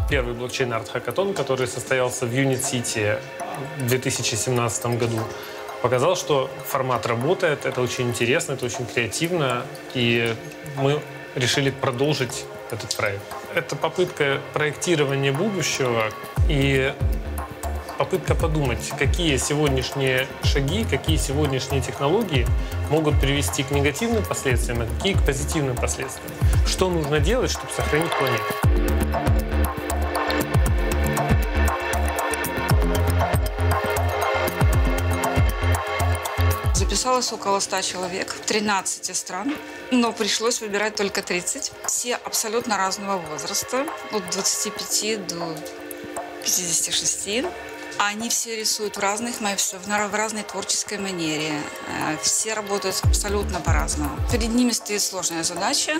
Первый блокчейн-арт-хакатон, который состоялся в Юнит-Сити в 2017 году, показал, что формат работает, это очень интересно, это очень креативно, и мы решили продолжить этот проект. Это попытка проектирования будущего и попытка подумать, какие сегодняшние шаги, какие сегодняшние технологии могут привести к негативным последствиям, а какие к позитивным последствиям. Что нужно делать, чтобы сохранить планету? Записалось около 100 человек, 13 стран, но пришлось выбирать только 30. Все абсолютно разного возраста, от 25 до 56. Они все рисуют в разной творческой манере. Все работают абсолютно по-разному. Перед ними стоит сложная задача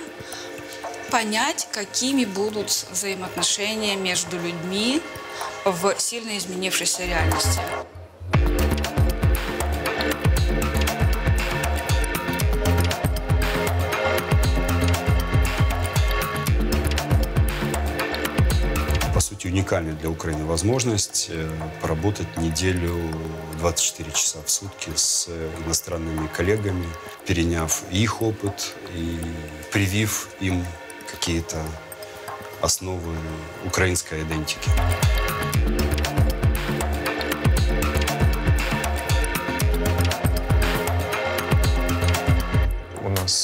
понять, какими будут взаимоотношения между людьми в сильно изменившейся реальности. По сути, уникальная для Украины возможность поработать неделю 24 часа в сутки с иностранными коллегами, переняв их опыт и привив им какие-то основы украинской идентики.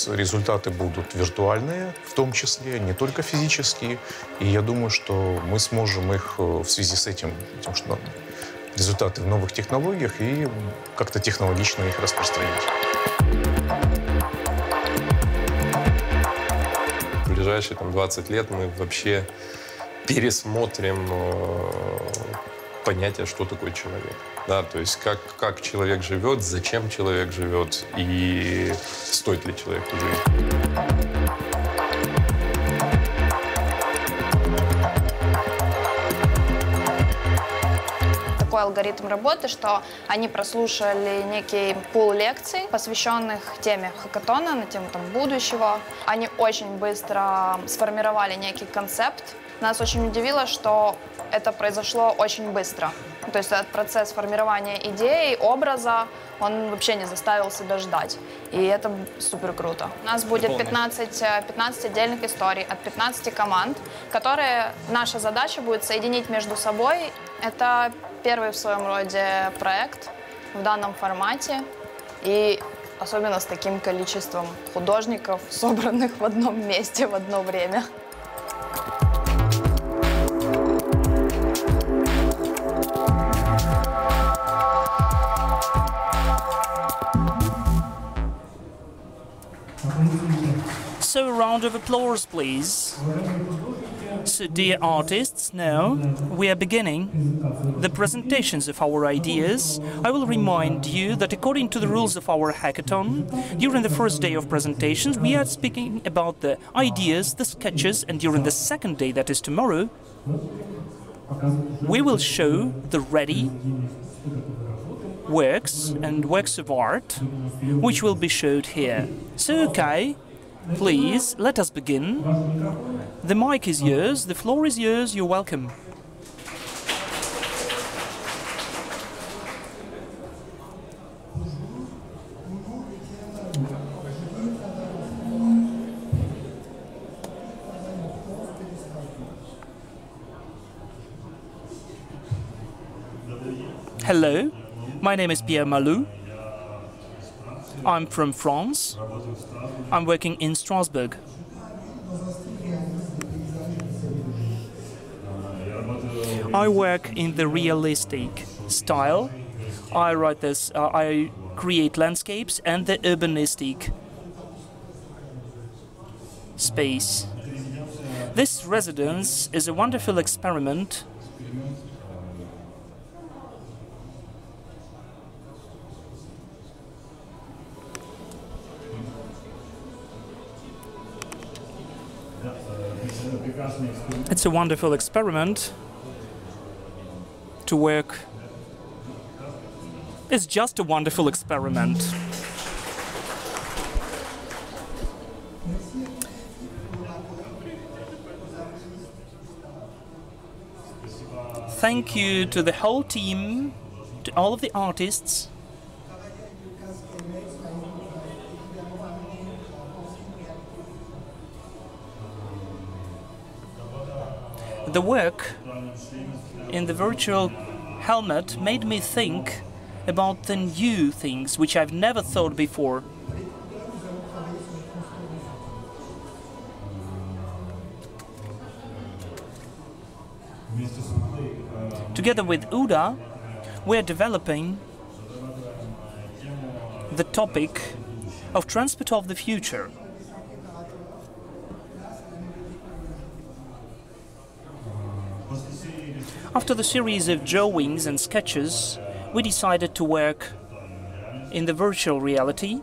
Результаты будут виртуальные, в том числе, не только физические. И я думаю, что мы сможем их в связи с этим, потому что результаты в новых технологиях, и как-то технологично их распространить. В ближайшие 20 лет мы вообще пересмотрим понятие, что такое человек. Да, то есть как человек живет, зачем человек живет и стоит ли человеку жить. Такой алгоритм работы, что они прослушали некий пул лекций, посвященных теме хакатона, на тему будущего. Они очень быстро сформировали некий концепт. Нас очень удивило, что это произошло очень быстро. То есть этот процесс формирования идей, образа, он вообще не заставил себя ждать. И это супер круто. У нас будет 15 отдельных историй от 15 команд, которые наша задача будет соединить между собой. Это первый в своем роде проект в данном формате. И особенно с таким количеством художников, собранных в одном месте в одно время. So a round of applause, please. So, dear artists, now we are beginning the presentations of our ideas. I will remind you that according to the rules of our hackathon, during the first day of presentations, we are speaking about the ideas, the sketches, and during the second day, that is tomorrow, we will show the ready works and works of art, which will be showed here. So, okay, please, let us begin. The mic is yours, the floor is yours, you're welcome. Hello, my name is Pierre Malou. I'm from France. I'm working in Strasbourg. I work in the realistic style. I create landscapes and the urbanistic space. This residence is a wonderful experiment . It's a wonderful experiment to work. It's just a wonderful experiment. Thank you to the whole team, to all of the artists. The work in the virtual helmet made me think about the new things which I've never thought before. Together with Uda, we're developing the topic of transport of the future. After the series of drawings and sketches, we decided to work in the virtual reality.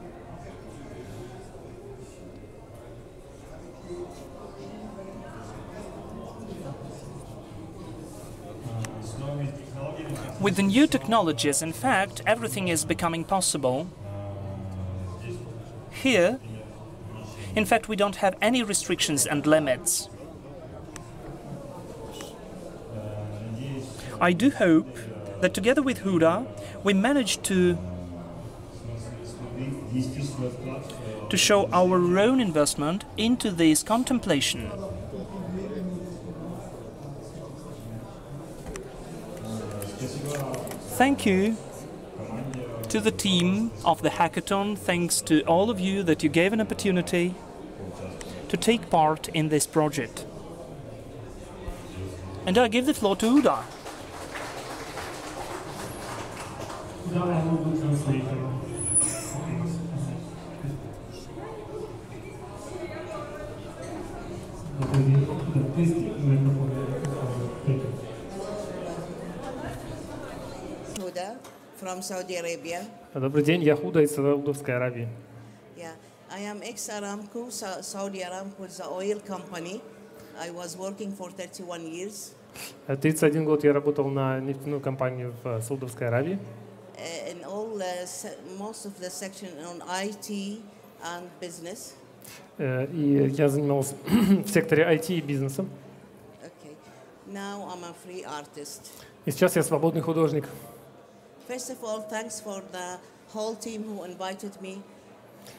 With the new technologies, in fact, everything is becoming possible. Here, in fact, we don't have any restrictions and limits. I do hope that together with Huda, we managed to show our own investment into this contemplation. Thank you to the team of the Hackathon. Thanks to all of you that you gave an opportunity to take part in this project. And I give the floor to Uda. Huda from Saudi Arabia. Добрый день, я Худа из Саудовской Аравии. Yeah, I am ex-Aramco. Saudi Aramco is an oil company. I was working for 31 years. 31 год я работал на нефтяную компанию в Саудовской Аравии. In all, most of the section on IT and business. И я занимался в секторе IT и бизнеса. Okay. Now I'm a free artist. И сейчас я свободный художник. First of all, thanks for the whole team who invited me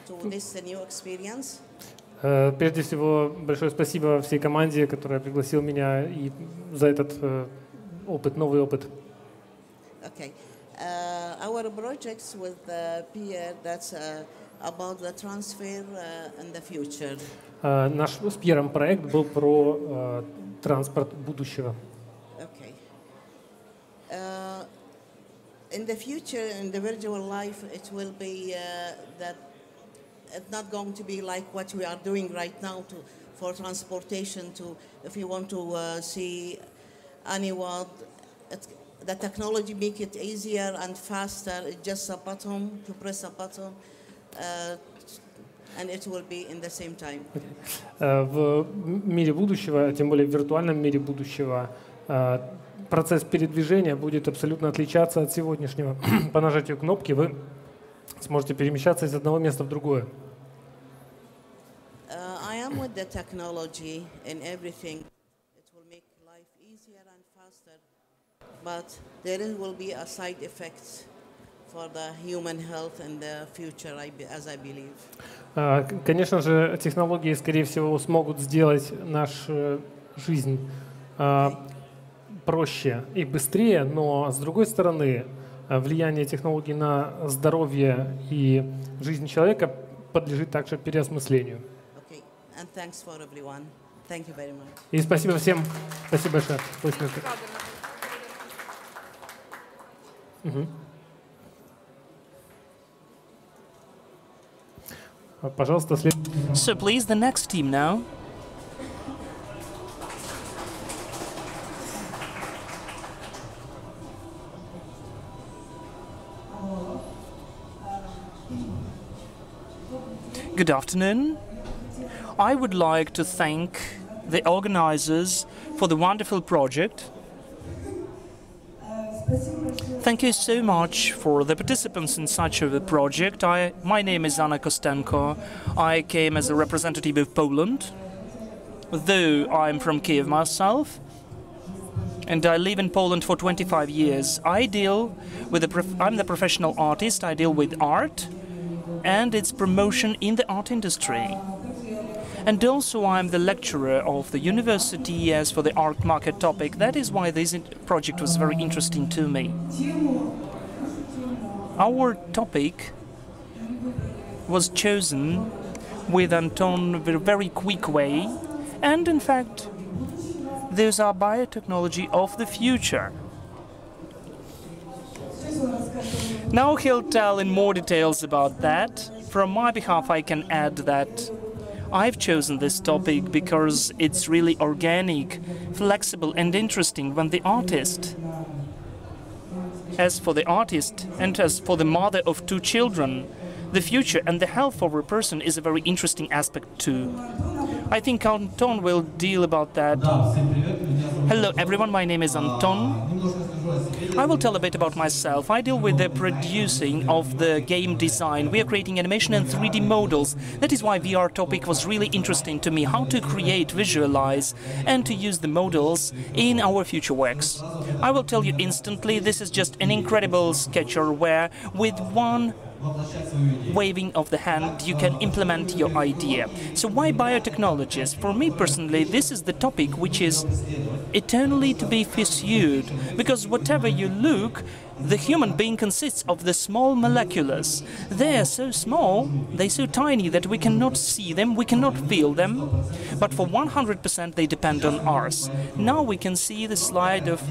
to this new experience. Прежде всего, большое спасибо всей команде, которая пригласила меня и за этот опыт, новый опыт. Okay. Our projects with Pierre, that's about the transfer in the future. Наш с Пьером проект был про транспорт будущего. Okay. In the future, in the virtual life, it will be that it's not going to be like what we are doing right now for transportation. If you want to see anyone, the technology make it easier and faster. It's just a button, to press a button, and it will be in the same time. В мире будущего, тем более в виртуальном мире будущего, процесс передвижения будет абсолютно отличаться от сегодняшнего. По нажатию кнопки вы сможете перемещаться из одного места в другое. I am with the technology and everything. It will make life easier and faster, but there will be a side effects for the human health in the future, as I believe. Конечно же, технологии, скорее всего, смогут сделать нашу жизнь проще и быстрее, но с другой стороны, влияние технологий на здоровье и жизнь человека подлежит также переосмыслению. Okay. And thanks for everyone. Thank you very much. И спасибо всем. Спасибо большое. Пожалуйста, So please, the next team now. Good afternoon. I would like to thank the organizers for the wonderful project. Thank you so much for the participants in such a project. My name is Anna Kostenko. I came as a representative of Poland, though I'm from KIEF myself. and I live in Poland for 25 years. I deal with I'm the professional artist. I deal with art and its promotion in the art industry. And also I'm the lecturer of the university as for the art market topic. That is why this project was very interesting to me. Our topic was chosen with Anton in a very quick way, and in fact those are biotechnology of the future. Now he'll tell in more details about that. From my behalf I can add that I've chosen this topic because it's really organic, flexible and interesting when the artist, as for the artist and as for the mother of 2 children, the future and the health of a person is a very interesting aspect too. I think Anton will deal about that. Hello everyone, my name is Anton. I will tell a bit about myself. I deal with the producing of the game design. We are creating animation and 3D models. That is why VR topic was really interesting to me, how to create, visualize and to use the models in our future works. I will tell you instantly, this is just an incredible sketcher where with one waving of the hand you can implement your idea. So why biotechnologies? For me personally, this is the topic which is eternally to be pursued, because whatever you look, the human being consists of the small molecules. They are so small, they're so tiny that we cannot see them, we cannot feel them, but for 100% they depend on ours. Now we can see the slide of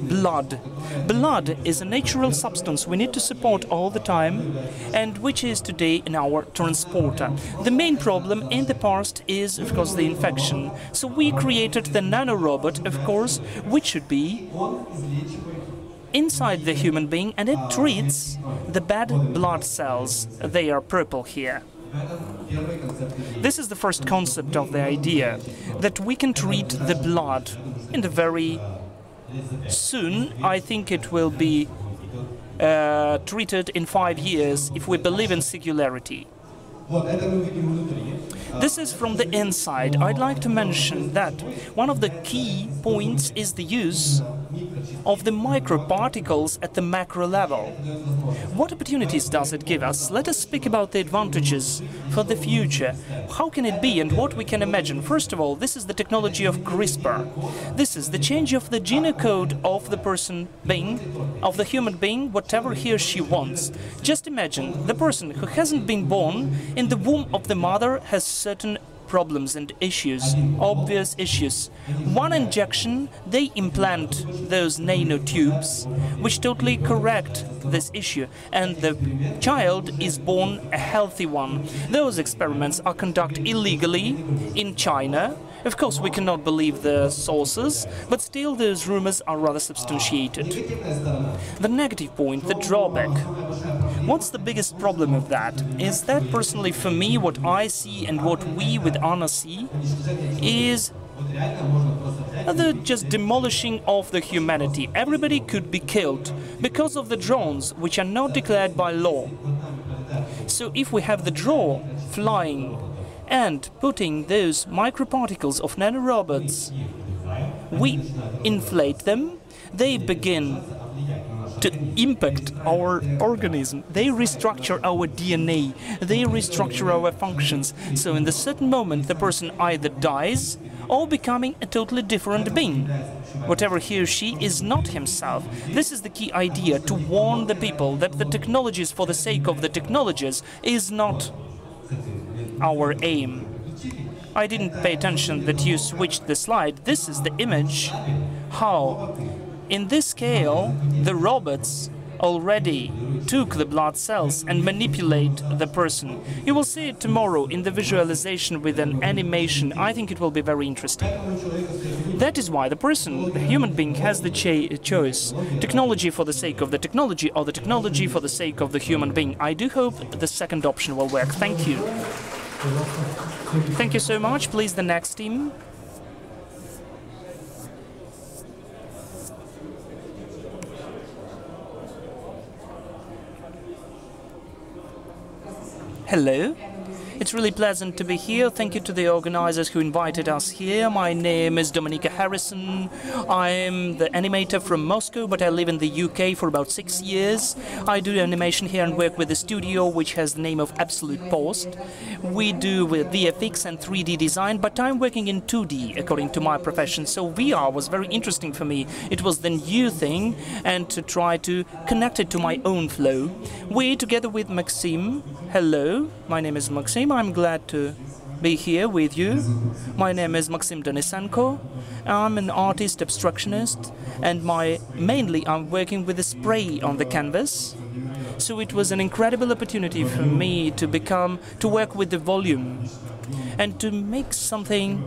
blood. Blood is a natural substance we need to support all the time, and which is today in our transporter. The main problem in the past is, of course, the infection. So we created the nanorobot, of course, which should be inside the human being, and it treats the bad blood cells. They are purple here. This is the first concept of the idea, that we can treat the blood in the very soon. I think it will be treated in 5 years if we believe in singularity. This is from the inside. I'd like to mention that one of the key points is the use of the microparticles at the macro level. What opportunities does it give us? Let us speak about the advantages for the future. How can it be and what we can imagine? First of all, this is the technology of CRISPR. This is the change of the genocode of the person being, of the human being, whatever he or she wants. Just imagine, the person who hasn't been born in the womb of the mother has certain problems and issues, obvious issues. One injection, they implant those nanotubes, which totally correct this issue, and the child is born a healthy one. Those experiments are conducted illegally in China. Of course, we cannot believe the sources, but still those rumors are rather substantiated. The negative point, the drawback. What's the biggest problem of that? Is that personally for me, what I see and what we with Anna see is the just demolishing of the humanity. Everybody could be killed because of the drones, which are not declared by law. So if we have the drone flying and putting those microparticles of nanorobots, we inflate them, they begin to impact our organism, they restructure our DNA, they restructure our functions. So in the certain moment the person either dies or becoming a totally different being. Whatever he or she is not himself. This is the key idea, to warn the people that the technologies for the sake of the technologies is not our aim. I didn't pay attention that you switched the slide. This is the image how in this scale the robots already took the blood cells and manipulate the person. You will see it tomorrow in the visualization with an animation. I think it will be very interesting. That is why the person, the human being, has the choice. Technology for the sake of the technology or the technology for the sake of the human being. I do hope the second option will work. Thank you. Thank you so much. Please, the next team. Hello. It's really pleasant to be here. Thank you to the organizers who invited us here. My name is Dominika Harrison. I'm the animator from Moscow, but I live in the UK for about 6 years. I do animation here and work with a studio which has the name of Absolute Post. We do with VFX and 3D design, but I'm working in 2D according to my profession. So VR was very interesting for me. It was the new thing, and to try to connect it to my own flow. We, together with Maxim, hello, my name is Maxim. I'm glad to be here with you. My name is Maxim Denisenko. I'm an artist abstractionist, and mainly I'm working with the spray on the canvas. So it was an incredible opportunity for me to work with the volume and to make something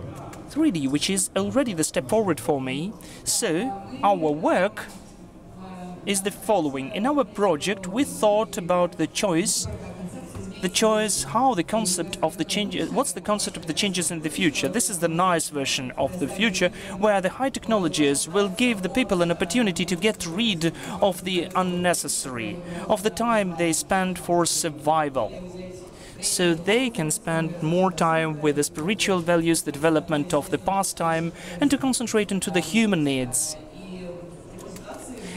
3D, which is already the step forward for me. So our work is the following. In our project, we thought about the choice, how the concept of the changes, what's the concept of the changes in the future. This is the nice version of the future, where the high technologies will give the people an opportunity to get rid of the unnecessary, of the time they spend for survival. So they can spend more time with the spiritual values, the development of the pastime, and to concentrate into the human needs.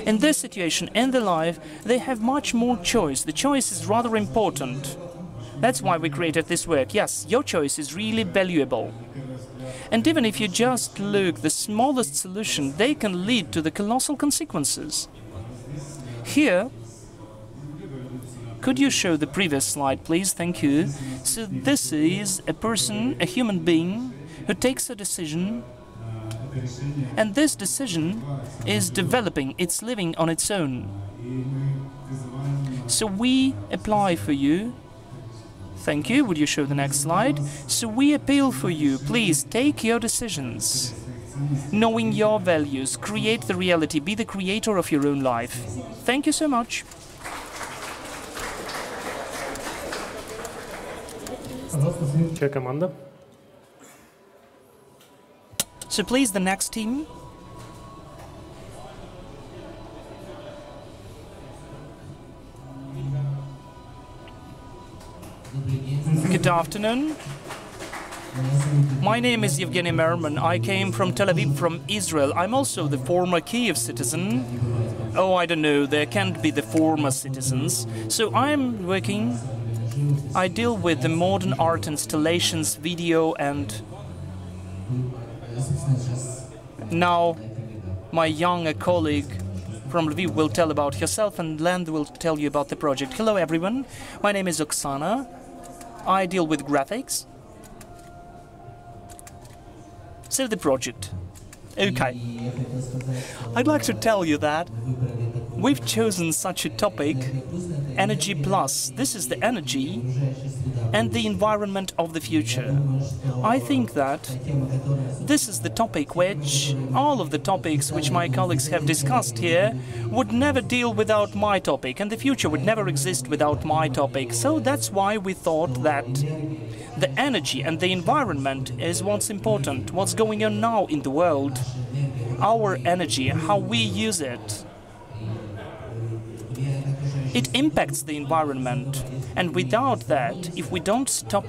In this situation, in the life, they have much more choice. The choice is rather important. That's why we created this work. Yes, your choice is really valuable. And even if you just look the smallest solution, they can lead to the colossal consequences. Here, could you show the previous slide, please? Thank you. So this is a person, a human being, who takes a decision, and this decision is developing, it's living on its own. So we apply for you. Thank you. Would you show the next slide? So we appeal for you. Please take your decisions. Knowing your values, create the reality, be the creator of your own life. Thank you so much. Чья команда? So please, the next team. Good afternoon. My name is Evgeny Merman. I came from Tel Aviv, from Israel. I'm also the former KIEF citizen. Oh, I don't know, there can't be the former citizens. So I'm working, I deal with the modern art installations, video, and now my young colleague from Lviv will tell about herself, and Land will tell you about the project. Hello everyone, my name is Oksana. I deal with graphics. So the project. Okay. I'd like to tell you that we've chosen such a topic, Energy Plus. This is the energy and the environment of the future. I think that this is the topic which all of the topics which my colleagues have discussed here would never deal without my topic, and the future would never exist without my topic. So that's why we thought that the energy and the environment is what's important, what's going on now in the world. Our energy, how we use it. It impacts the environment, and without that, if we don't stop,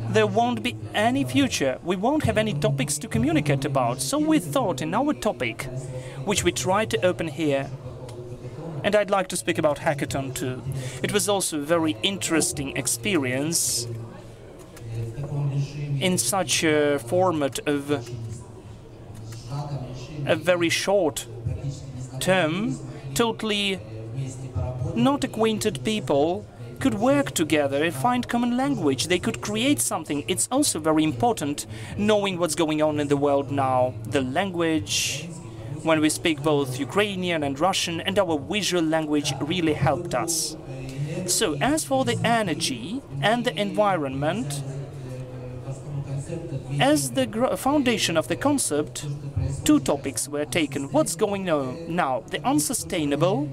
there won't be any future. We won't have any topics to communicate about. So we thought in our topic, which we tried to open here, and I'd like to speak about Hackathon too. It was also a very interesting experience in such a format of a very short term. Totally not acquainted people could work together and find common language. They could create something. It's also very important knowing what's going on in the world now. The language, when we speak both Ukrainian and Russian, and our visual language really helped us. So as for the energy and the environment, as the foundation of the concept, two topics were taken. What's going on now? The unsustainable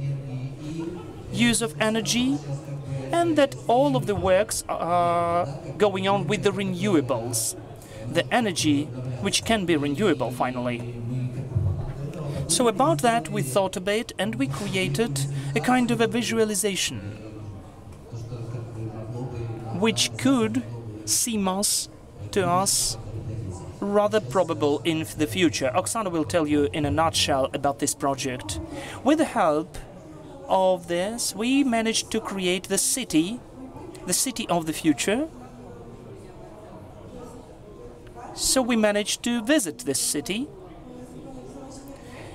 use of energy, and that all of the works are going on with the renewables. The energy which can be renewable, finally. So about that we thought a bit, and we created a kind of a visualization. which could seem to us rather probable in the future. Oksana will tell you in a nutshell about this project. With the help of this, we managed to create the city of the future. So we managed to visit this city.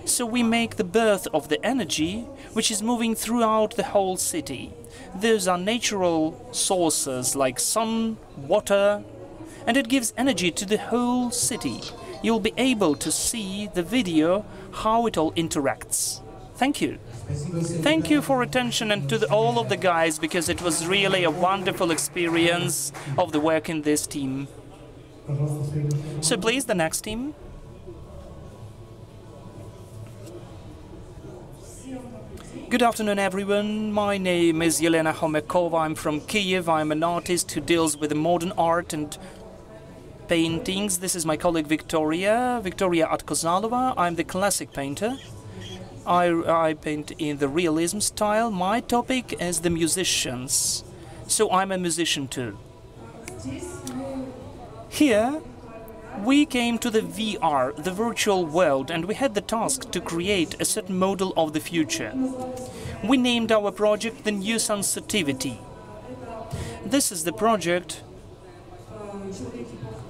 So we make the birth of the energy which is moving throughout the whole city. Those are natural sources like sun, water, and it gives energy to the whole city. You'll be able to see the video how it all interacts. Thank you. Thank you for attention, and to all of the guys, because it was really a wonderful experience of the work in this team. So please, the next team. Good afternoon, everyone. My name is Yelena Homekova. I'm from Kiev. I'm an artist who deals with modern art and paintings. This is my colleague Victoria Atkozalova. I'm the classic painter. I paint in the realism style. My topic is the musicians. So I'm a musician too. Here we came to the VR, the virtual world, and we had the task to create a certain model of the future. We named our project the New Sensitivity. This is the project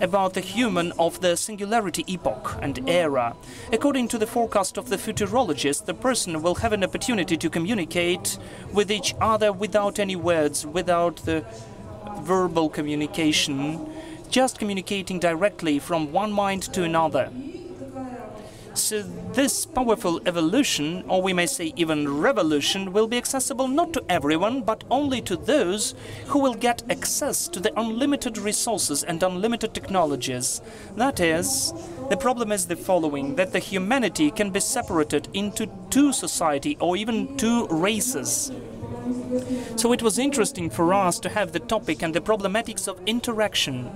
about the human of the singularity epoch and era. According to the forecast of the futurologist, the person will have an opportunity to communicate with each other without any words, without the verbal communication, just communicating directly from one mind to another. So this powerful evolution, or we may say even revolution, will be accessible not to everyone, but only to those who will get access to the unlimited resources and unlimited technologies. That is, the problem is the following, that the humanity can be separated into two societies or even two races. So it was interesting for us to have the topic and the problematics of interaction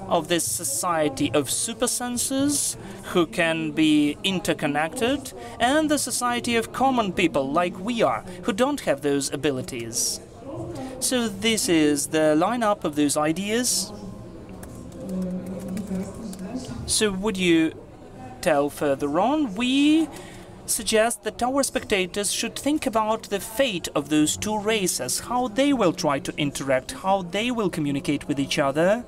of this society of supersenses who can be interconnected, and the society of common people like we are, who don't have those abilities. So this is the lineup of those ideas. So would you tell further on? We suggest that our spectators should think about the fate of those two races, how they will try to interact, how they will communicate with each other,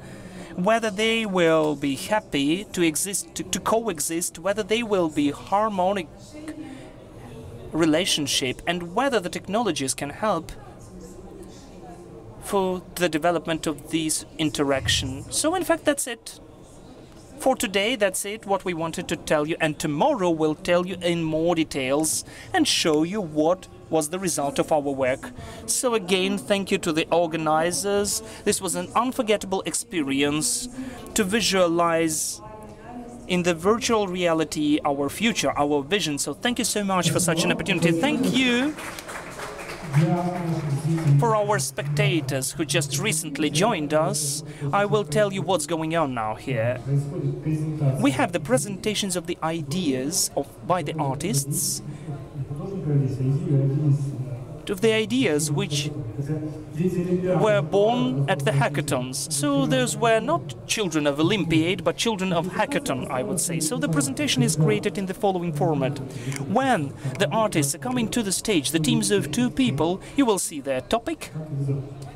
whether they will be happy to exist, to coexist, whether they will be harmonic relationship, and whether the technologies can help for the development of these interactions. So in fact, that's it. For today, that's it, what we wanted to tell you, and tomorrow we'll tell you in more details and show you what was the result of our work. So again, thank you to the organizers. This was an unforgettable experience to visualize in the virtual reality our future, our vision. So thank you so much for such an opportunity. Thank you for our spectators who just recently joined us. I will tell you what's going on now here. We have the presentations of the ideas by the artists, of the ideas which were born at the hackathons. So those were not children of Olympiad, but children of hackathon, I would say. So the presentation is created in the following format. When the artists are coming to the stage, the teams of two people, you will see their topic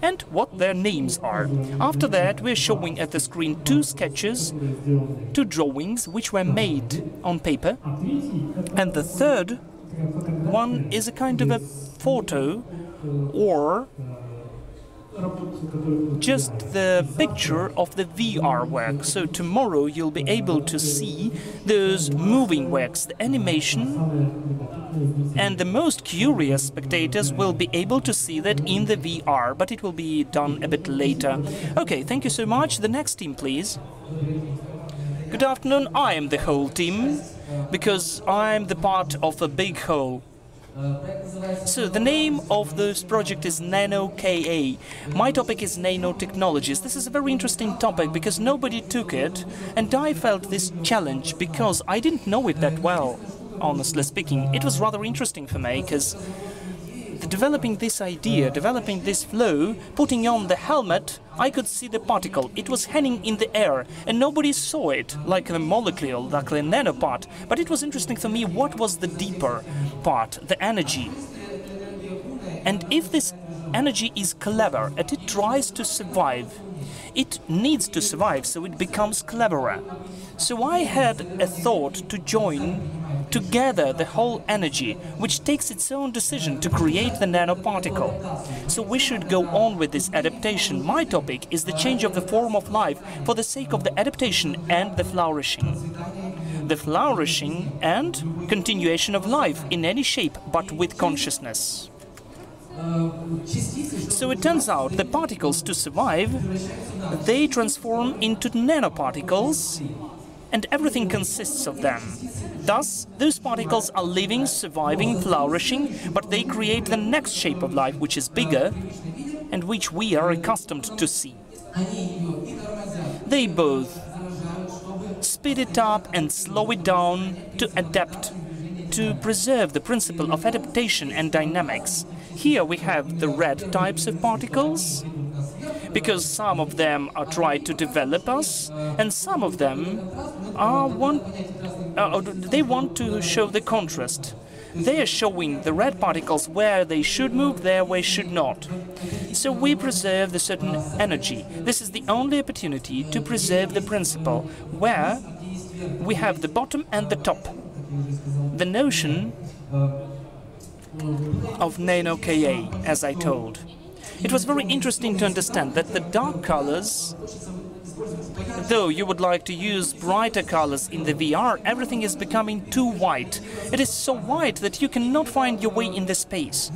and what their names are. After that, we're showing at the screen two sketches, two drawings, which were made on paper. And the third one is a kind of a photo or just the picture of the VR work. So tomorrow you'll be able to see those moving works, the animation, and the most curious spectators will be able to see that in the VR, but it will be done a bit later. Okay, thank you so much. The next team, please. Good afternoon. I am the whole team, because I'm the part of a big whole. So the name of this project is NanoKA. My topic is nanotechnologies. This is a very interesting topic because nobody took it, and I felt this challenge because I didn't know it that well, honestly speaking. It was rather interesting for me because developing this idea, developing this flow, putting on the helmet, I could see the particle. It was hanging in the air, and nobody saw it, like the molecule, like the nano part. But it was interesting for me what was the deeper part, the energy. And if this energy is clever and it tries to survive, it needs to survive, so it becomes cleverer. So I had a thought to join together the whole energy, which takes its own decision to create the nanoparticle. So we should go on with this adaptation. My topic is the change of the form of life for the sake of the adaptation and the flourishing. The flourishing and continuation of life in any shape, but with consciousness. So it turns out the particles, to survive, they transform into nanoparticles, and everything consists of them. Thus, those particles are living, surviving, flourishing, but they create the next shape of life, which is bigger, and which we are accustomed to see. They both speed it up and slow it down to adapt, to preserve the principle of adaptation and dynamics. Here we have the red types of particles, because some of them are trying to develop us, and some of them they want to show the contrast. They are showing the red particles where they should move, there where should not. So we preserve the certain energy. This is the only opportunity to preserve the principle, where we have the bottom and the top. The notion of nano Ka, as I told. It was very interesting to understand that the dark colors, though you would like to use brighter colors in the VR, everything is becoming too white. It is so white that you cannot find your way in the space.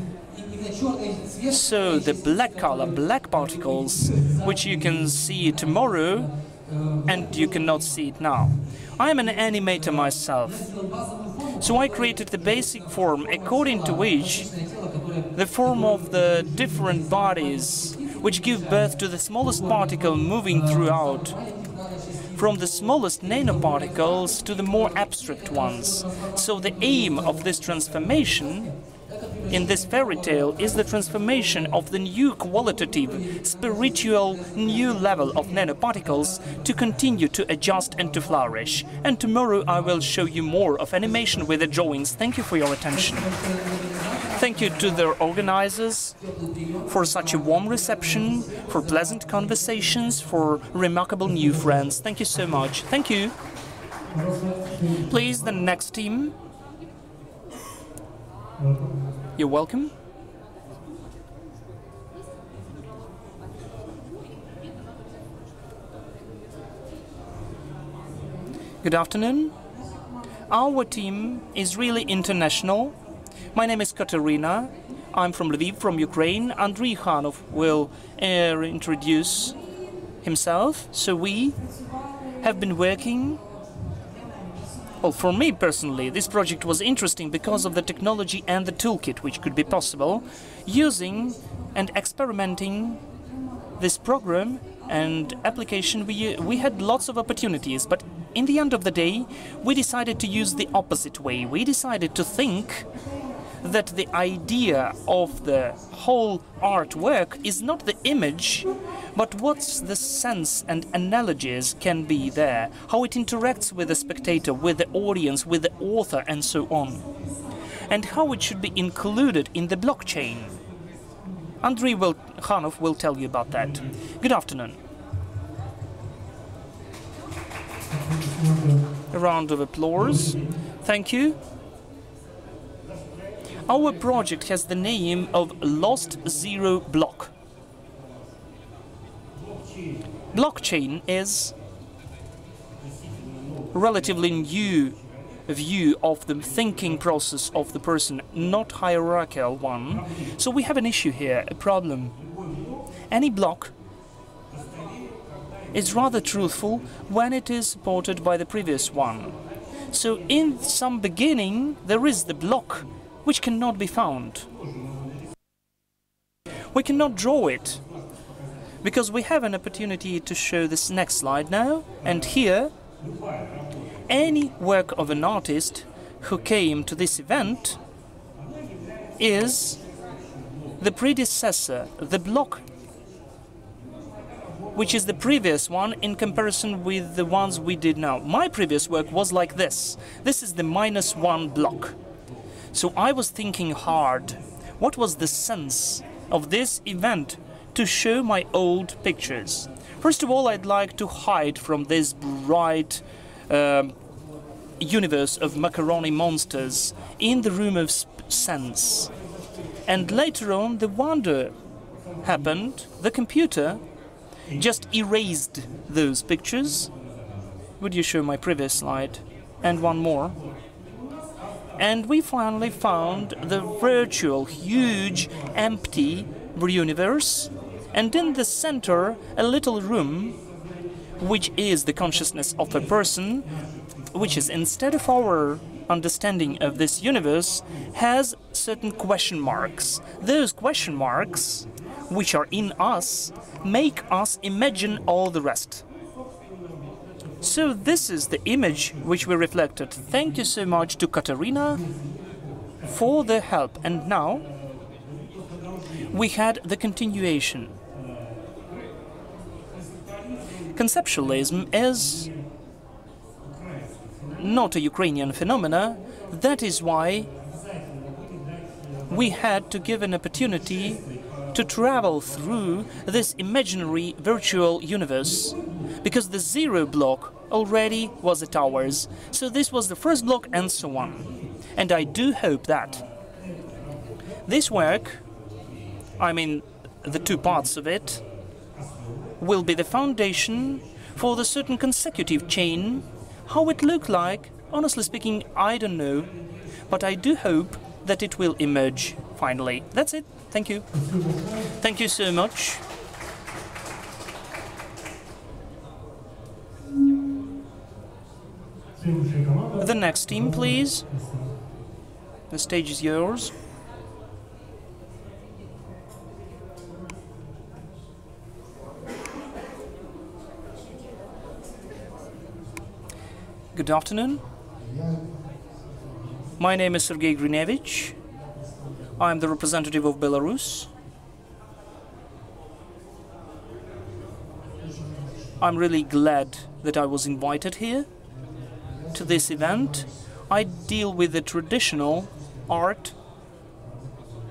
So the black color, black particles, which you can see tomorrow, and you cannot see it now. I am an animator myself, so I created the basic form according to which the form of the different bodies which give birth to the smallest particle moving throughout, from the smallest nanoparticles to the more abstract ones. So the aim of this transformation in this fairy tale is the transformation of the new qualitative, spiritual, new level of nanoparticles to continue to adjust and to flourish. And tomorrow I will show you more of animation with the drawings. Thank you for your attention. Thank you to the organizers for such a warm reception, for pleasant conversations, for remarkable new friends. Thank you so much. Thank you. Please, the next team. You're welcome. Good afternoon. Our team is really international. My name is Katerina. I'm from Lviv, from Ukraine. Andrei Khanov will introduce himself. So we have been working. Well, for me personally, this project was interesting because of the technology and the toolkit which could be possible. Using and experimenting this program and application, we had lots of opportunities, but in the end of the day, we decided to use the opposite way. We decided to think that the idea of the whole artwork is not the image, but what's the sense and analogies can be there, how it interacts with the spectator, with the audience, with the author, and so on, and how it should be included in the blockchain. Andrei Khanov will tell you about that. Good afternoon. A round of applause. Thank you. Our project has the name of Lost Zero Block. Blockchain is a relatively new view of the thinking process of the person, not hierarchical one. So we have an issue here, a problem. Any block is rather truthful when it is supported by the previous one. So in some beginning there is the block which cannot be found. We cannot draw it, because we have an opportunity to show this next slide now, and here any work of an artist who came to this event is the predecessor, the block, which is the previous one in comparison with the ones we did now. My previous work was like this. This is the -1 block. So I was thinking hard, what was the sense of this event to show my old pictures? First of all, I'd like to hide from this bright universe of macaroni monsters in the room of sense. And later on, the wonder happened. The computer just erased those pictures. Would you show my previous slide? And one more. And we finally found the virtual, huge, empty universe. And in the center, a little room, which is the consciousness of a person, which is, instead of our understanding of this universe, has certain question marks. Those question marks, which are in us, make us imagine all the rest. So this is the image which we reflected. Thank you so much to Katerina for the help. And now we had the continuation. Conceptualism is not a Ukrainian phenomena. That is why we had to give an opportunity to travel through this imaginary virtual universe, because the zero block already was at ours. So this was the first block and so on. And I do hope that this work, I mean the two parts of it, will be the foundation for the certain consecutive chain. How it looked like, honestly speaking, I don't know, but I do hope that it will emerge finally. That's it. Thank you. Thank you so much. The next team, please. The stage is yours. Good afternoon. My name is Sergei Grinevich. I am the representative of Belarus. I'm really glad that I was invited here to this event. I deal with the traditional art.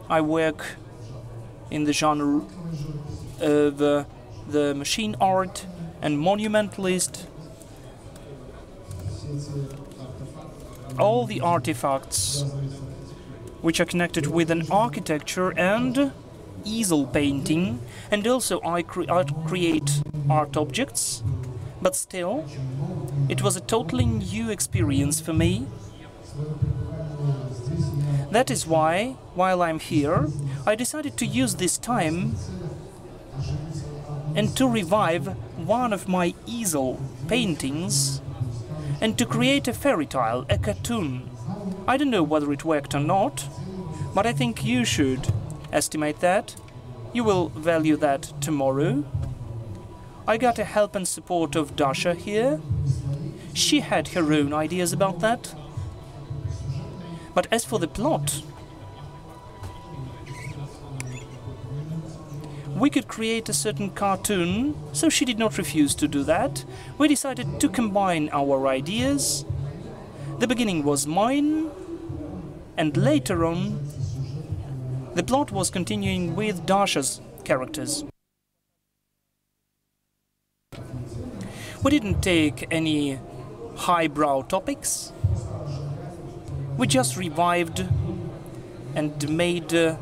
I work in the genre of the machine art and monumentalist. All the artifacts which are connected with an architecture and easel painting, and also I create art objects, but still it was a totally new experience for me. That is why, while I'm here, I decided to use this time and to revive one of my easel paintings and to create a fairy tale, a cartoon. I don't know whether it worked or not, but I think you should estimate that. You will value that tomorrow. I got a help and support of Dasha here. She had her own ideas about that. But as for the plot, we could create a certain cartoon, so she did not refuse to do that. We decided to combine our ideas. The beginning was mine, and later on, the plot was continuing with Dasha's characters. We didn't take any highbrow topics. We just revived and made the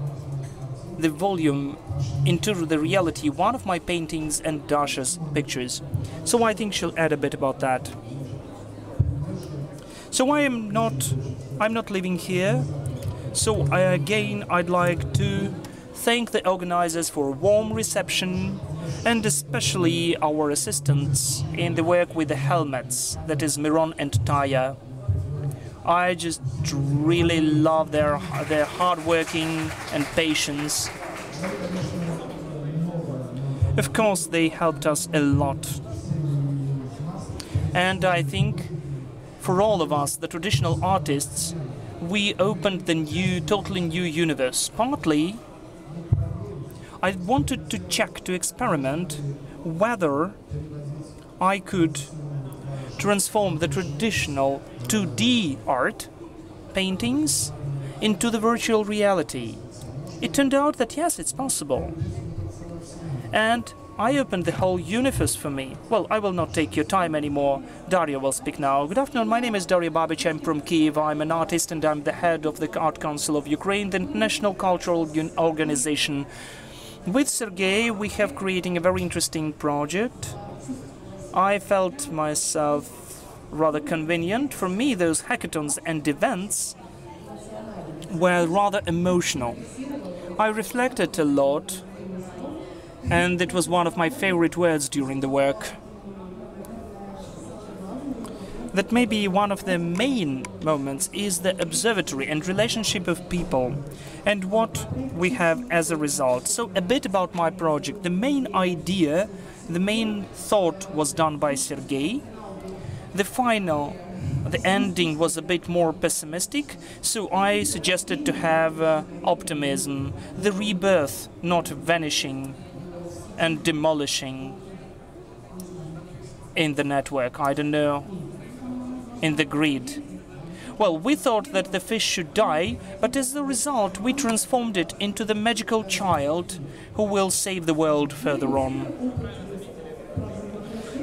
volume into the reality, one of my paintings and Dasha's pictures. So I think she'll add a bit about that. So I'm not living here. So again, I'd like to thank the organizers for a warm reception, and especially our assistants in the work with the helmets, that is Miron and Taya. I just really love their hard working and patience. Of course, they helped us a lot. And I think for all of us, the traditional artists, we opened the totally new universe. Partly I wanted to check, to experiment whether I could transform the traditional 2D art, paintings, into the virtual reality. It turned out that yes, it's possible. And I opened the whole universe for me. Well, I will not take your time anymore. Daria will speak now. Good afternoon, my name is Daria Babich, I'm from Kiev, I'm an artist and I'm the head of the Art Council of Ukraine, the national cultural organization. With Sergei, we have creating a very interesting project. I felt myself rather convenient. For me, those hackathons and events were rather emotional. I reflected a lot, and it was one of my favorite words during the work. That maybe one of the main moments is the observatory and relationship of people and what we have as a result. So a bit about my project. The main idea, the main thought was done by Sergei. The ending was a bit more pessimistic, so I suggested to have optimism, the rebirth, not vanishing and demolishing in the network, I don't know, in the grid. Well, we thought that the fish should die, but as a result we transformed it into the magical child who will save the world further on.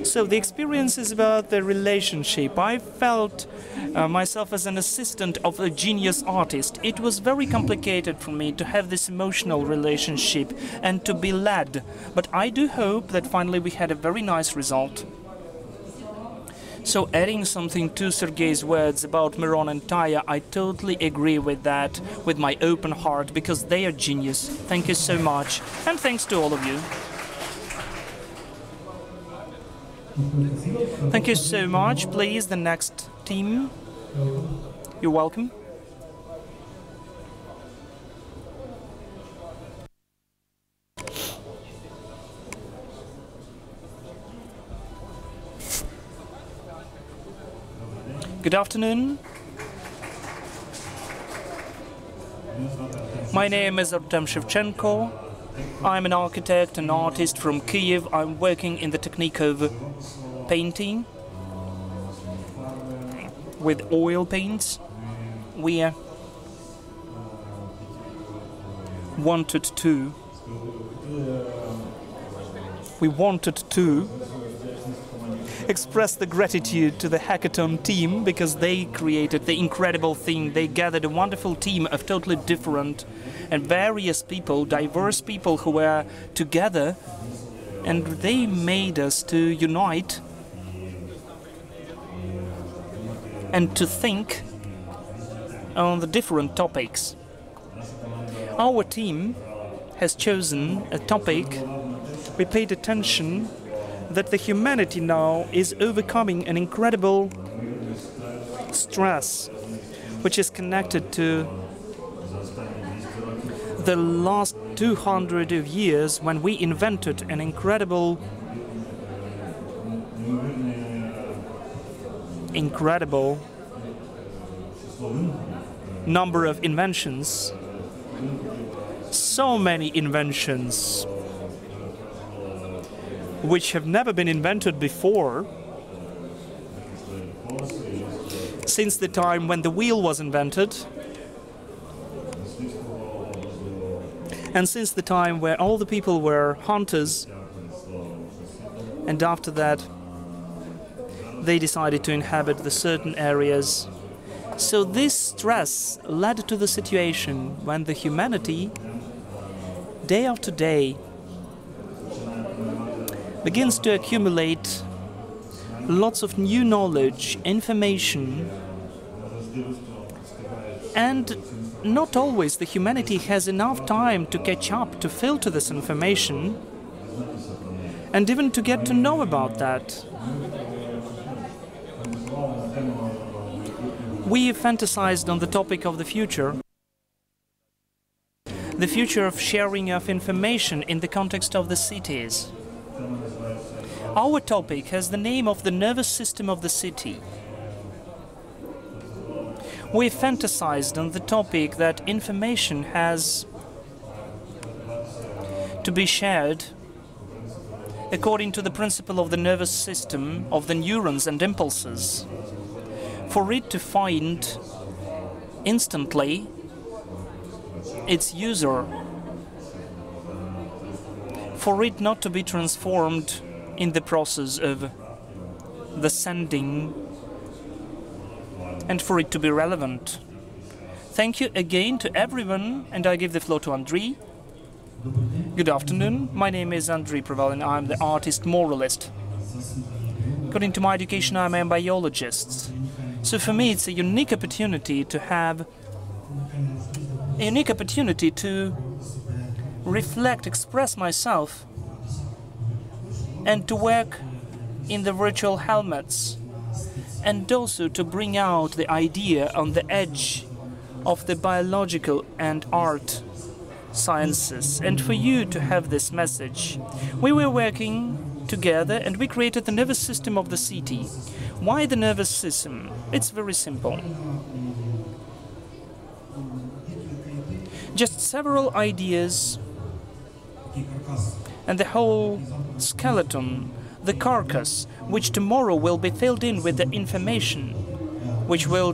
So the experience is about the relationship. I felt myself as an assistant of a genius artist. It was very complicated for me to have this emotional relationship and to be led. But I do hope that finally we had a very nice result. So adding something to Sergei's words about Miron and Taya, I totally agree with that, with my open heart, because they are genius. Thank you so much, and thanks to all of you. Thank you so much. Please, the next team. You're welcome. Good afternoon. My name is Artem Shevchenko. I'm an architect, an artist from Kiev. I'm working in the technique of painting with oil paints. We wanted to express the gratitude to the Hackathon team because they created the incredible thing. They gathered a wonderful team of totally different and various people, diverse people who were together, and they made us to unite and to think on the different topics. Our team has chosen a topic. We paid attention that the humanity now is overcoming an incredible stress which is connected to the last 200 of years when we invented an incredible number of inventions. So many inventions which have never been invented before, since the time when the wheel was invented, and since the time where all the people were hunters, and after that they decided to inhabit the certain areas. So this stress led to the situation when the humanity, day after day, begins to accumulate lots of new knowledge, information, and not always the humanity has enough time to catch up, to filter this information, and even to get to know about that. We fantasized on the topic of the future of sharing of information in the context of the cities. Our topic has the name of the nervous system of the city. We fantasized on the topic that information has to be shared according to the principle of the nervous system, of the neurons and impulses, for it to find instantly its user, for it not to be transformed in the process of the sending, and for it to be relevant. Thank you again to everyone, and I give the floor to Andriy. Good afternoon, my name is Andriy Preval and I'm the artist moralist. According to my education, I'm a biologist. So for me it's a unique opportunity to have reflect, express myself, and to work in the virtual helmets, and also to bring out the idea on the edge of the biological and art sciences, and for you to have this message. We were working together and we created the nervous system of the city. Why the nervous system? It's very simple. Just several ideas and the whole skeleton, the carcass, which tomorrow will be filled in with the information which will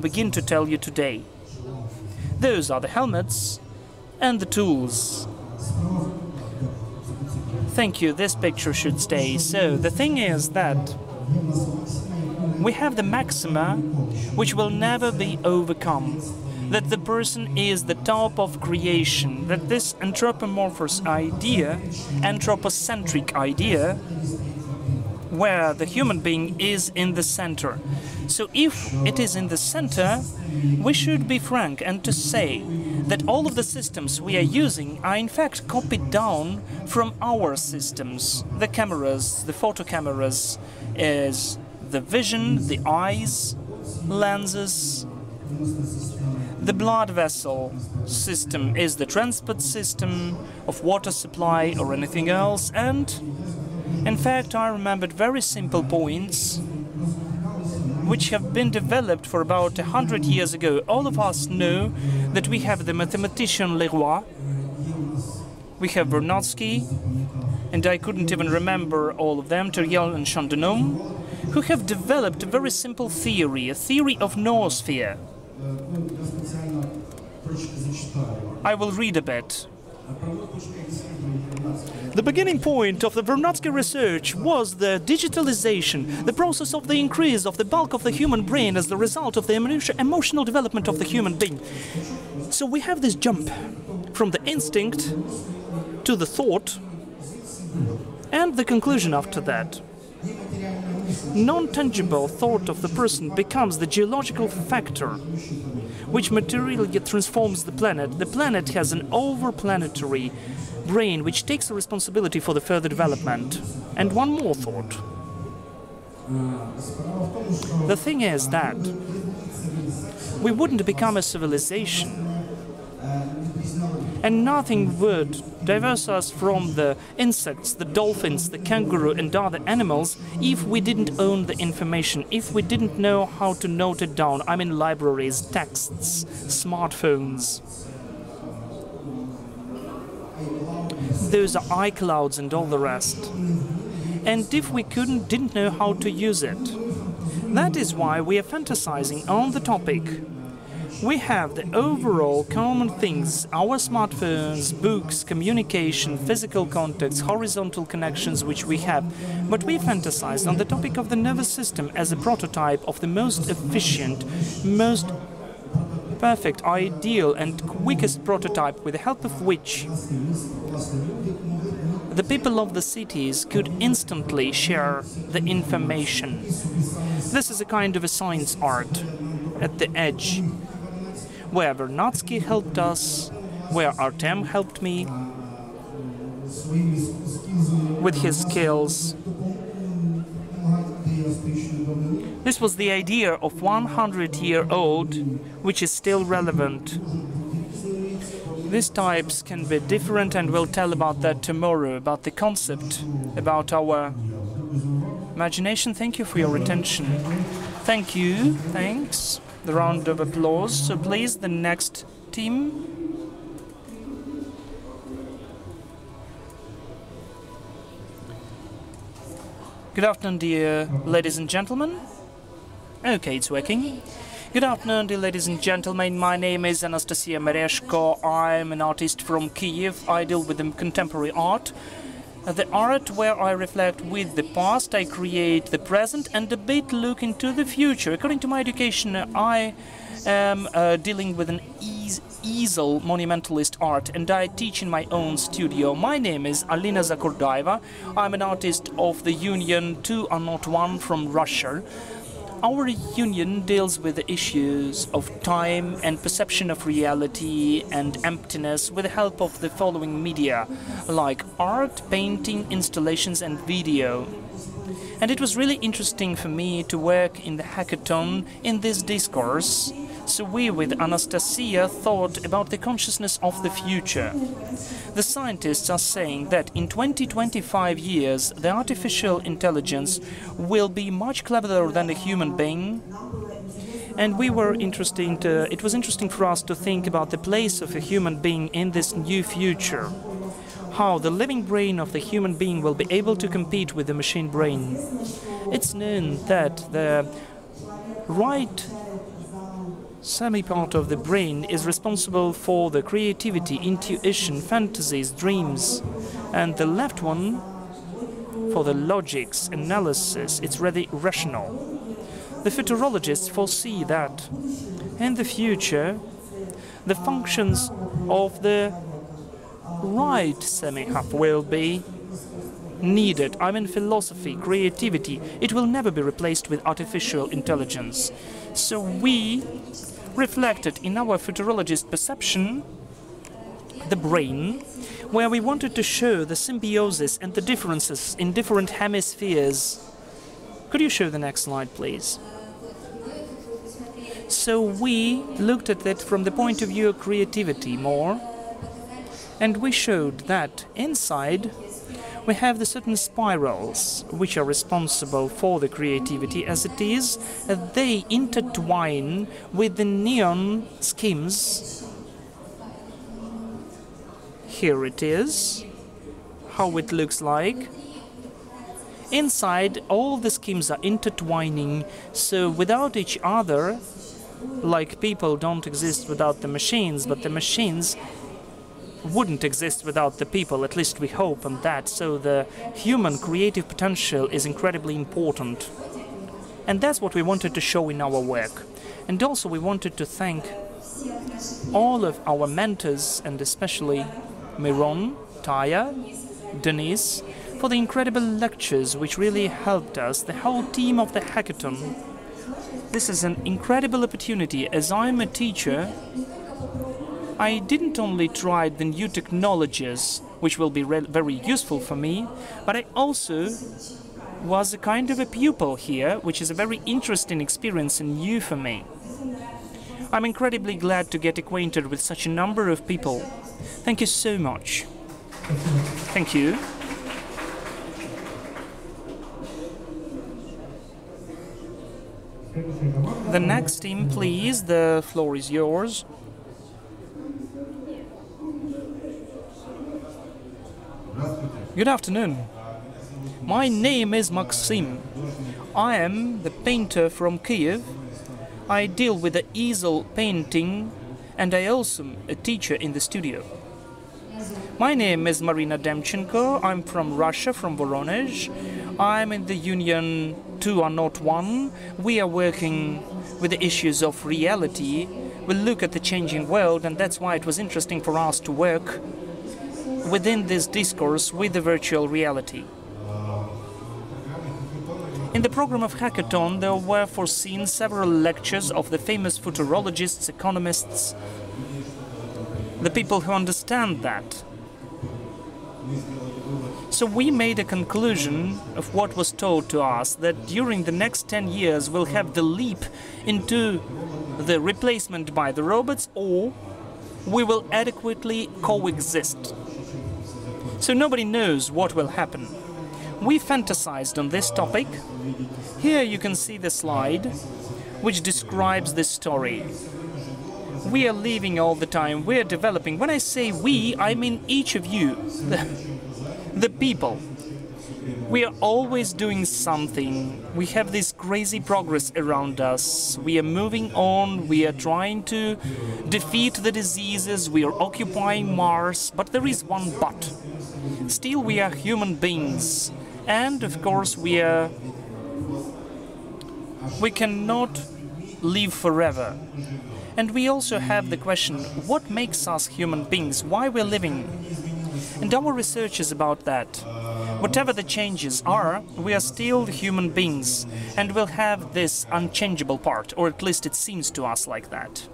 begin to tell you today. Those are the helmets and the tools. Thank you, this picture should stay. So, the thing is that we have the maxima which will never be overcome. That the person is the top of creation, that this anthropomorphous idea, anthropocentric idea, where the human being is in the center. So if it is in the center, we should be frank and to say that all of the systems we are using are in fact copied down from our systems. The cameras, the photo cameras, is the vision, the eyes, lenses. The blood vessel system is the transport system of water supply or anything else, and in fact I remembered very simple points which have been developed for about 100 years ago. All of us know that we have the mathematician Leroy, we have Vernadsky, and I couldn't even remember all of them, Turiel and Chandonneau, who have developed a very simple theory, a theory of noosphere. I will read a bit. The beginning point of the Vernadsky research was the digitalization, the process of the increase of the bulk of the human brain as the result of the emotional development of the human being. So we have this jump from the instinct to the thought and the conclusion after that. Non-tangible thought of the person becomes the geological factor which materially transforms the planet. The planet has an overplanetary brain which takes the responsibility for the further development. And one more thought. The thing is that we wouldn't become a civilization, and nothing would diverse us from the insects, the dolphins, the kangaroo and other animals if we didn't own the information, if we didn't know how to note it down. I mean libraries, texts, smartphones. Those are iClouds and all the rest. And if we didn't know how to use it. That is why we are fantasizing on the topic. We have the overall common things, our smartphones, books, communication, physical contacts, horizontal connections which we have. But we fantasized on the topic of the nervous system as a prototype of the most efficient, most perfect, ideal and quickest prototype with the help of which the people of the cities could instantly share the information. This is a kind of a science art at the edge, where Vernadsky helped us, where Artem helped me with his skills. This was the idea of 100-year-old, which is still relevant. These types can be different, and we'll tell about that tomorrow, about the concept, about our imagination. Thank you for your attention. Thank you. Thanks. The round of applause. So please, the next team. Good afternoon, dear ladies and gentlemen. Okay, it's working. Good afternoon, dear ladies and gentlemen. My name is Anastasia Mereshko. I'm an artist from KIEF. I deal with the contemporary art. The art where I reflect with the past, I create the present and a bit look into the future. According to my education, I am dealing with an easel monumentalist art, and I teach in my own studio. My name is Alina Zakurdaeva. I'm an artist of the Union 201 from Russia. Our union deals with the issues of time and perception of reality and emptiness with the help of the following media, like art, painting, installations and video. And it was really interesting for me to work in the hackathon in this discourse. So we, with Anastasia, thought about the consciousness of the future. The scientists are saying that in 20-25 years, the artificial intelligence will be much cleverer than a human being. And it was interesting for us to think about the place of a human being in this new future. How the living brain of the human being will be able to compete with the machine brain. It's known that the right semi-part of the brain is responsible for the creativity, intuition, fantasies, dreams, and the left one for the logics, analysis. It's really rational. The futurologists foresee that in the future the functions of the right semi-half will be needed. I mean philosophy, creativity. It will never be replaced with artificial intelligence. So we reflected in our futurologist perception the brain, where we wanted to show the symbiosis and the differences in different hemispheres. Could you show the next slide, please? So we looked at it from the point of view of creativity more, and we showed that inside we have the certain spirals which are responsible for the creativity as it is. They intertwine with the neon schemes. Here it is, how it looks like. Inside, all the schemes are intertwining, so without each other, like people don't exist without the machines, but the machines wouldn't exist without the people, at least we hope on that. So the human creative potential is incredibly important. And that's what we wanted to show in our work. And also we wanted to thank all of our mentors, and especially Miron, Taya, Denise, for the incredible lectures which really helped us, the whole team of the hackathon. This is an incredible opportunity. As I'm a teacher, I didn't only try the new technologies, which will be very useful for me, but I also was a kind of a pupil here, which is a very interesting experience and new for me. I'm incredibly glad to get acquainted with such a number of people. Thank you so much. Thank you. The next team, please. The floor is yours. Good afternoon. My name is Maxim. I am the painter from Kiev. I deal with the easel painting, and I also am a teacher in the studio. My name is Marina Demchenko. I'm from Russia, from Voronezh. I'm in the Union 201. We are working with the issues of reality. We look at the changing world, and that's why it was interesting for us to work within this discourse with the virtual reality. In the program of Hackathon, there were foreseen several lectures of the famous futurologists, economists, the people who understand that. So we made a conclusion of what was told to us, that during the next 10 years we'll have the leap into the replacement by the robots, or we will adequately coexist. So nobody knows what will happen. We fantasized on this topic. Here you can see the slide which describes this story. We are living all the time, we are developing. When I say we, I mean each of you, the people. We are always doing something. We have this crazy progress around us. We are moving on. We are trying to defeat the diseases. We are occupying Mars. But there is one but. Still, we are human beings. And, of course, we cannot live forever. And we also have the question, what makes us human beings? Why we're living? And our research is about that. Whatever the changes are, we are still human beings, and will have this unchangeable part, or at least it seems to us like that.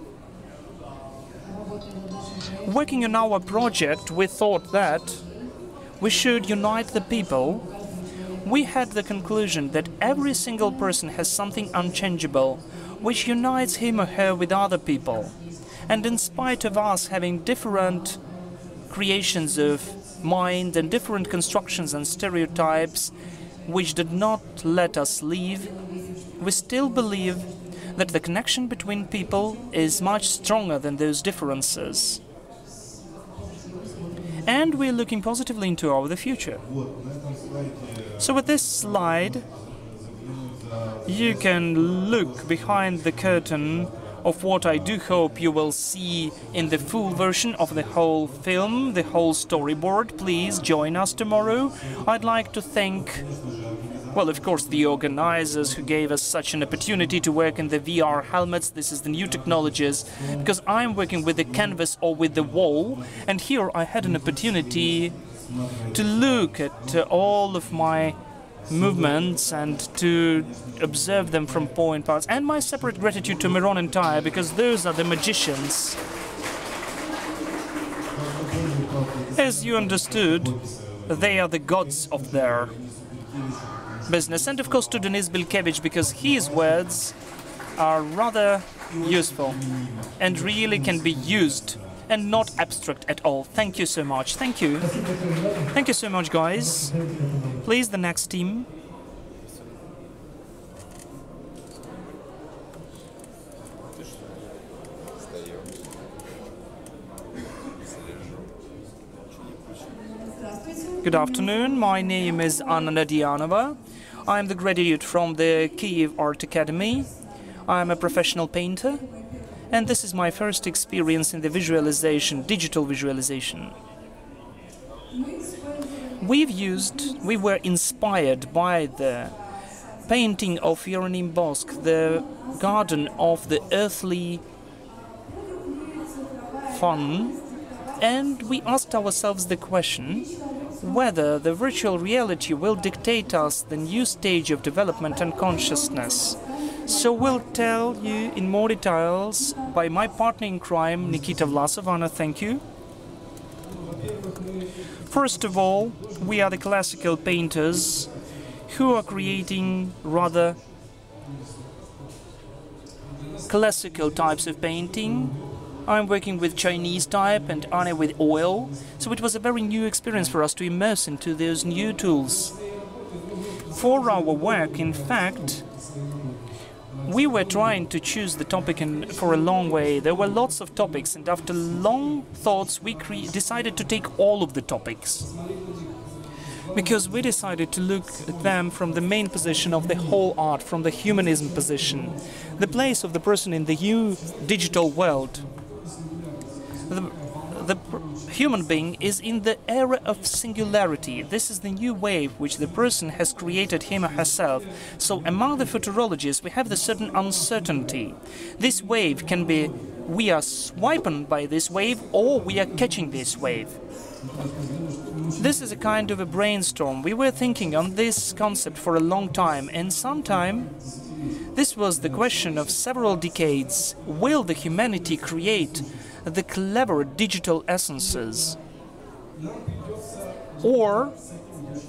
Working on our project, we thought that we should unite the people. We had the conclusion that every single person has something unchangeable, which unites him or her with other people. And in spite of us having different creations of mind and different constructions and stereotypes which did not let us live, we still believe that the connection between people is much stronger than those differences. And we're looking positively into the future. So with this slide, you can look behind the curtain of what I do hope you will see in the full version of the whole film, the whole storyboard. Please join us tomorrow. I'd like to thank, well, of course, the organizers who gave us such an opportunity to work in the VR helmets. This is the new technologies, because I'm working with the canvas or with the wall, and here I had an opportunity to look at all of my movements and to observe them from point parts. And my separate gratitude to Miron and Taya, because those are the magicians. As you understood, they are the gods of their business. And of course to Denis Bilkevich, because his words are rather useful and really can be used and not abstract at all. Thank you so much. Thank you. Thank you so much, guys. Please, the next team. Good afternoon. My name is Anna Nadianova. I'm the graduate from the KIEF Art Academy. I'm a professional painter. And this is my first experience in the visualization, digital visualization. We were inspired by the painting of Hieronym Bosch, the garden of the earthly fun, and we asked ourselves the question whether the virtual reality will dictate us the new stage of development and consciousness. So we'll tell you in more details by my partner in crime, Nikita Vlasov. Anna, thank you. First of all, we are the classical painters who are creating rather classical types of painting. I'm working with Chinese type and Anna with oil, so it was a very new experience for us to immerse into those new tools. For our work, in fact, we were trying to choose the topic for a long way. There were lots of topics, and after long thoughts, we decided to take all of the topics. Because we decided to look at them from the main position of the whole art, from the humanism position, the place of the person in the new digital world. The human being is in the era of singularity. This is the new wave which the person has created him or herself. So among the futurologists we have the certain uncertainty. This wave can be, we are swiping by this wave or we are catching this wave. This is a kind of a brainstorm. We were thinking on this concept for a long time, and sometime this was the question of several decades. Will the humanity create the clever digital essences, or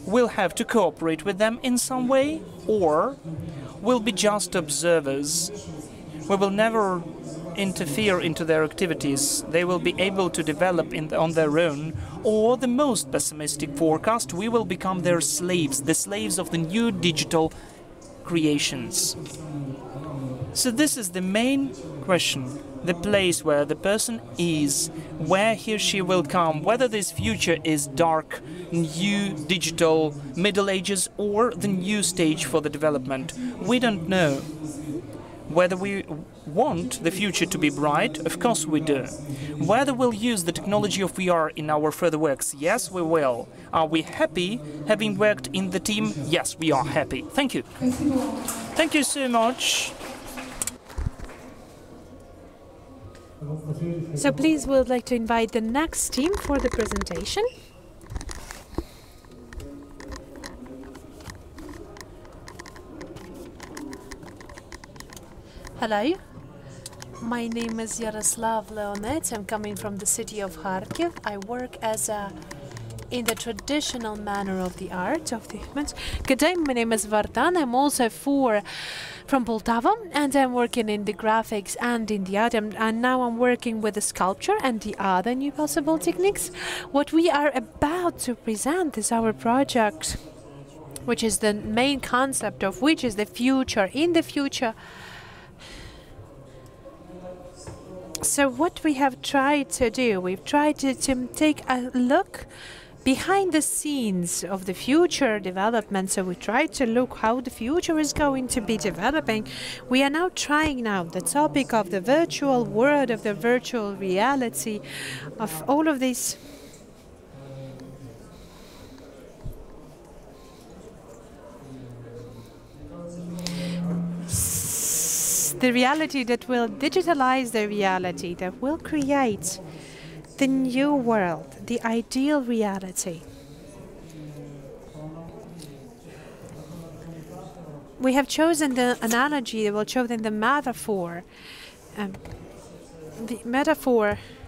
we'll have to cooperate with them in some way, or we'll be just observers. We will never interfere into their activities. They will be able to develop on their own, or the most pessimistic forecast, we will become their slaves, the slaves of the new digital creations. So this is the main question, the place where the person is, where he or she will come, whether this future is dark, new, digital, Middle Ages, or the new stage for the development. We don't know. Whether we want the future to be bright, of course we do. Whether we'll use the technology of VR in our further works, yes, we will. Are we happy having worked in the team? Yes, we are happy. Thank you. Thank you so much. So please, we would like to invite the next team for the presentation. Hello, my name is Yaroslav Leonets. I'm coming from the city of Kharkiv. I work as in the traditional manner of the art of the humans. Good day, my name is Vartan. I'm also from Poltava, and I'm working in the graphics and in the art, and now I'm working with the sculpture and the other new possible techniques. What we are about to present is our project, which is the main concept of which is the future. In the future, so what we have tried to do, we've tried to take a look behind the scenes of the future development. So we try to look how the future is going to be developing. We are now trying the topic of the virtual world, of the virtual reality, of all of these the reality that will digitalize the reality, that will create the new world, the ideal reality. We have chosen the analogy, we'll chosen the metaphor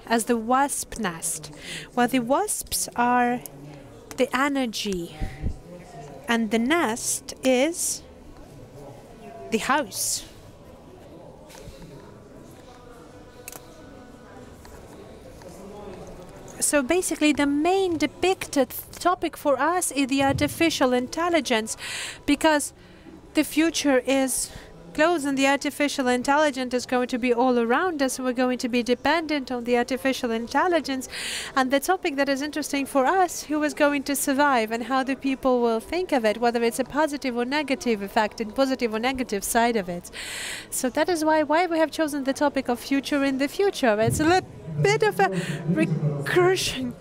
as the wasp nest, where the wasps are the energy and the nest is the house. So basically the main depicted topic for us is the artificial intelligence, because the future is close and the artificial intelligence is going to be all around us. We're going to be dependent on the artificial intelligence. And the topic that is interesting for us, who is going to survive and how the people will think of it, whether it's a positive or negative effect and positive or negative side of it. So that is why we have chosen the topic of future in the future. It's a little bit of a recursion.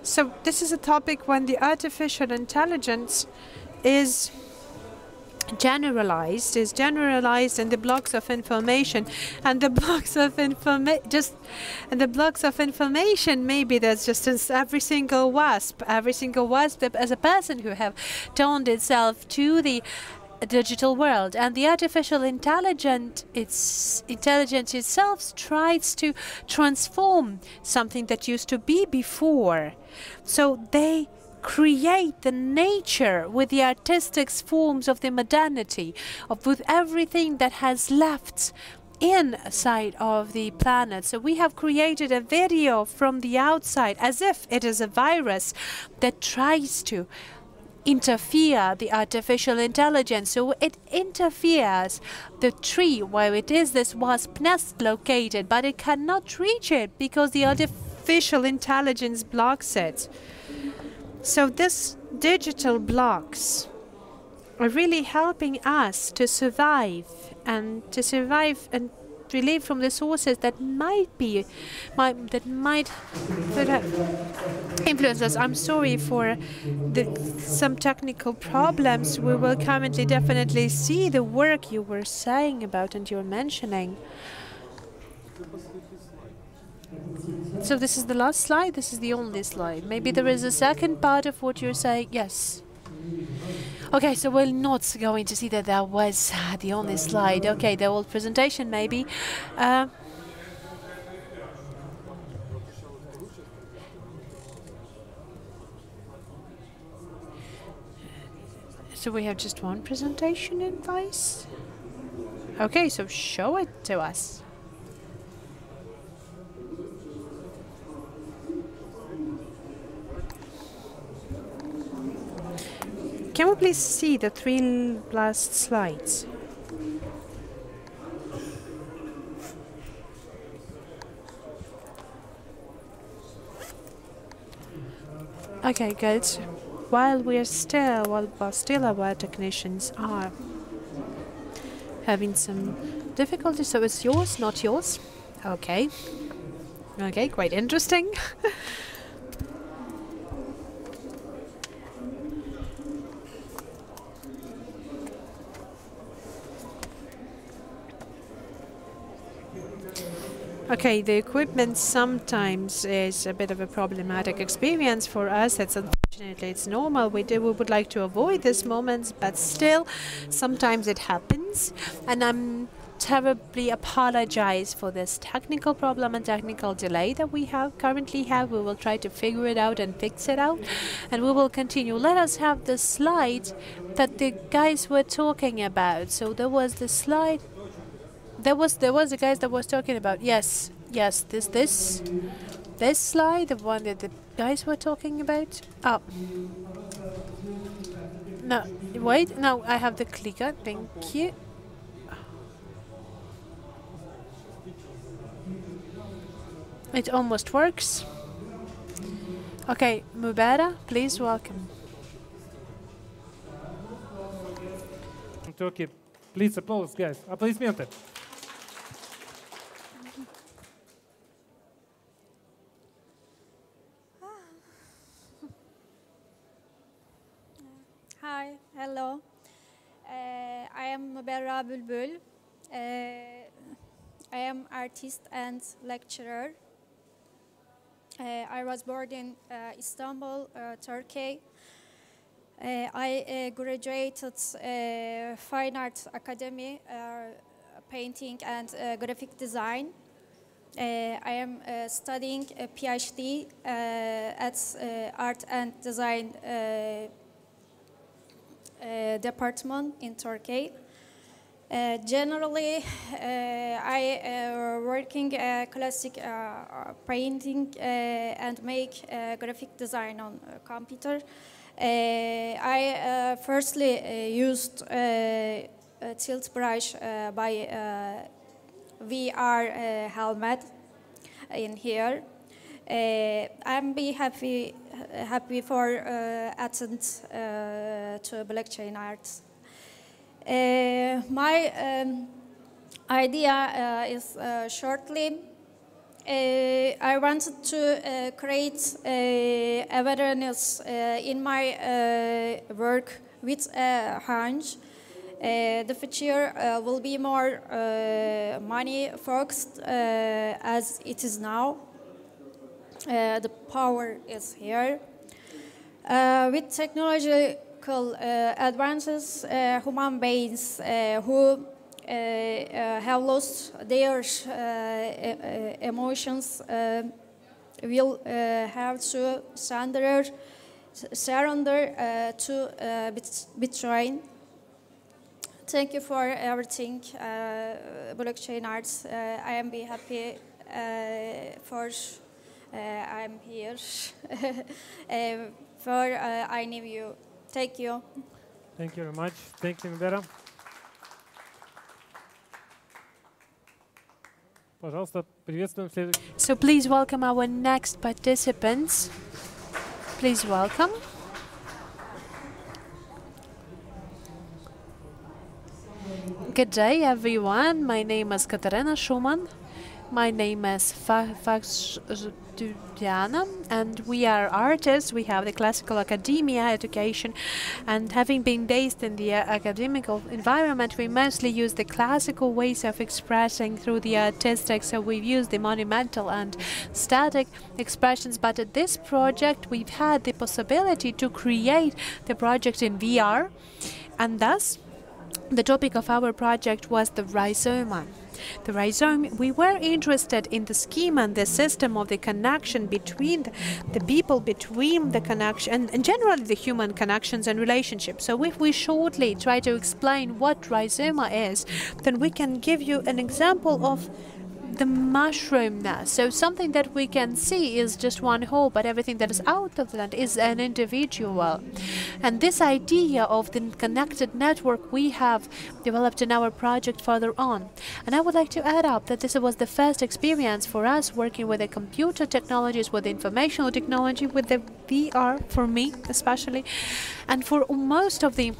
So this is a topic when the artificial intelligence is generalized in the blocks of information, and the blocks of information maybe that's just every single wasp as a person who have turned itself to the digital world, and the artificial intelligence itself tries to transform something that used to be before. So they create the nature with the artistic forms of the modernity, with everything that has left inside of the planet. So we have created a video from the outside as if it is a virus that tries to interfere the artificial intelligence. So it interferes the tree where it is this wasp nest located, but it cannot reach it because the artificial intelligence blocks it. So these digital blocks are really helping us to survive and relieve from the sources that might influence us. I'm sorry for some technical problems. We will currently definitely see the work you were saying about and you were mentioning. So this is the last slide, this is the only slide. Maybe there is a second part of what you're saying. Yes. Okay, so we're not going to see that there was the only slide. Okay, the old presentation maybe. So we have just one presentation advice. Okay, so show it to us. Can we please see the 3 last slides? Okay, good. While still our technicians are having some difficulties, so it's yours, not yours. Okay. Okay, quite interesting. Okay, the equipment sometimes is a bit of a problematic experience for us. Unfortunately, it's normal. We would like to avoid these moments, but still, sometimes it happens. And I'm terribly apologize for this technical problem and technical delay that we currently have. We will try to figure it out and fix it out, and we will continue. Let us have the slide that the guys were talking about. So there was the slide. There was the guys that was talking about. Yes, this slide, the one that the guys were talking about. Oh, no, wait, no, I have the clicker. Thank you. It almost works. Okay, Mubara, please welcome. Turkey, please applause, guys. Аплодисменты. Hi, hello. I am Mubera Bulbul. I am artist and lecturer. I was born in Istanbul, Turkey. I graduated Fine Art Academy, painting and graphic design. I am studying a PhD at Art and Design department in Turkey. Generally, I working classic painting and make graphic design on computer. I firstly used a tilt brush by VR helmet in here. I'm be happy for attend to blockchain arts. My idea is shortly. I wanted to create awareness in my work with a hunch. The future will be more money focused as it is now. The power is here. With technological advances, human beings who have lost their emotions will have to surrender to Bitcoin. Thank you for everything, blockchain arts. I am be happy for I'm here. For I knew you. Thank you. Thank you very much. Thank you, Mubera. Пожалуйста, приветствуем следующих. So please welcome our next participants. Please welcome. Good day, everyone. My name is Katarina Schumann. My name is Diana, and we are artists. We have the classical academia education, and having been based in the academic environment, we mostly use the classical ways of expressing through the artistic. So we've used the monumental and static expressions, but at this project we've had the possibility to create the project in VR, and thus the topic of our project was the rhizoma. The rhizome, we were interested in the scheme and the system of the connection between the people, between the connection, and generally the human connections and relationships. So if we shortly try to explain what rhizoma is, then we can give you an example of the mushroom now. So something that we can see is just one whole, but everything that is out of that is an individual. And this idea of the connected network we have developed in our project further on. And I would like to add up that this was the first experience for us working with the computer technologies, with the informational technology, with the VR, for me especially, and for most of the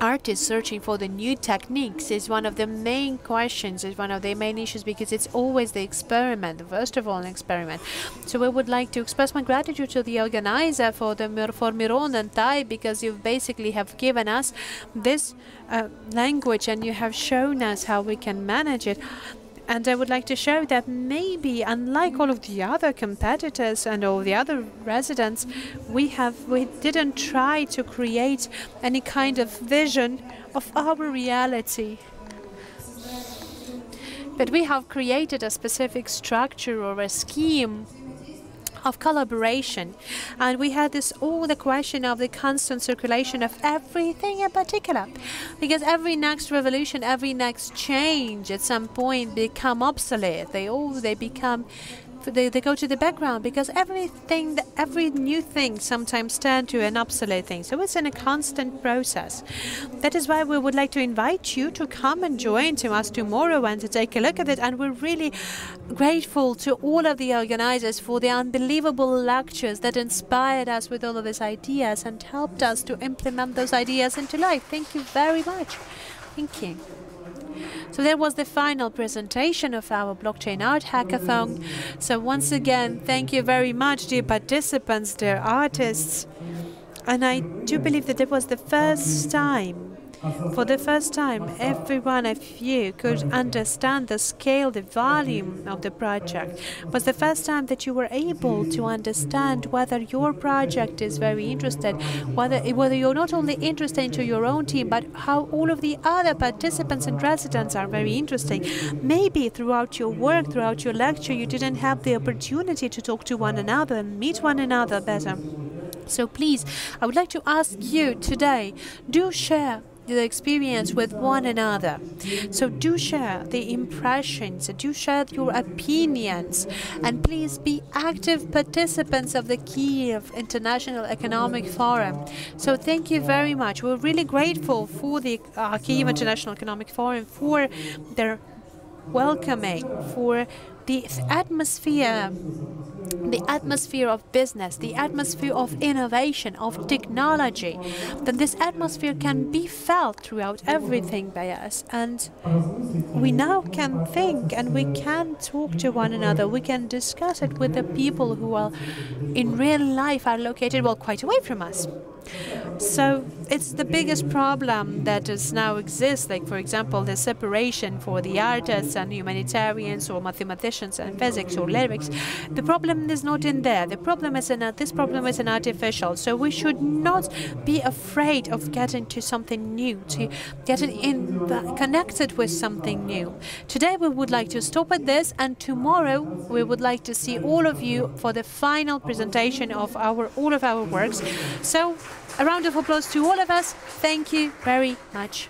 artists searching for the new techniques is one of the main questions, is one of the main issues, because it's always the experiment, first of all an experiment. So we would like to express my gratitude to the organizer for Miron and Tai, because you basically have given us this language and you have shown us how we can manage it. And I would like to show that maybe, unlike all of the other competitors and all the other residents, we didn't try to create any kind of vision of our reality. But we have created a specific structure or a scheme of collaboration, and we had all the question of the constant circulation of everything in particular, because every next revolution, every next change at some point become obsolete. They go to the background, because every new thing sometimes turn to an obsolete thing. So it's in a constant process. That is why we would like to invite you to come and join to us tomorrow and to take a look at it. And we're really grateful to all of the organizers for the unbelievable lectures that inspired us with all of these ideas and helped us to implement those ideas into life. Thank you very much. Thank you. So that was the final presentation of our Blockchain Art Hackathon. So once again, thank you very much, dear participants, dear artists. And I do believe that it was the first time, for the first time, every one of you could understand the scale, the volume of the project. It was the first time that you were able to understand whether your project is very interested, whether you're not only interested into your own team, but how all of the other participants and residents are very interesting. Maybe throughout your work, throughout your lecture, you didn't have the opportunity to talk to one another and meet one another better. So please, I would like to ask you today, do share the experience with one another. So do share the impressions, do share your opinions, and please be active participants of the KIEF International Economic Forum. So thank you very much. We're really grateful for the KIEF International Economic Forum, for their welcoming, for the atmosphere of business, the atmosphere of innovation, of technology, that this atmosphere can be felt throughout everything by us. And we now can think and we can talk to one another. We can discuss it with the people who are in real life are located, well, quite away from us. So it's the biggest problem that now exists, like, for example, the separation for the artists and humanitarians or mathematicians and physics or lyrics. The problem is not in there. The problem is this problem is an artificial. So we should not be afraid of getting to something new, to getting connected with something new. Today we would like to stop at this, and tomorrow we would like to see all of you for the final presentation of all of our works. So a round of applause to all of us. Thank you very much.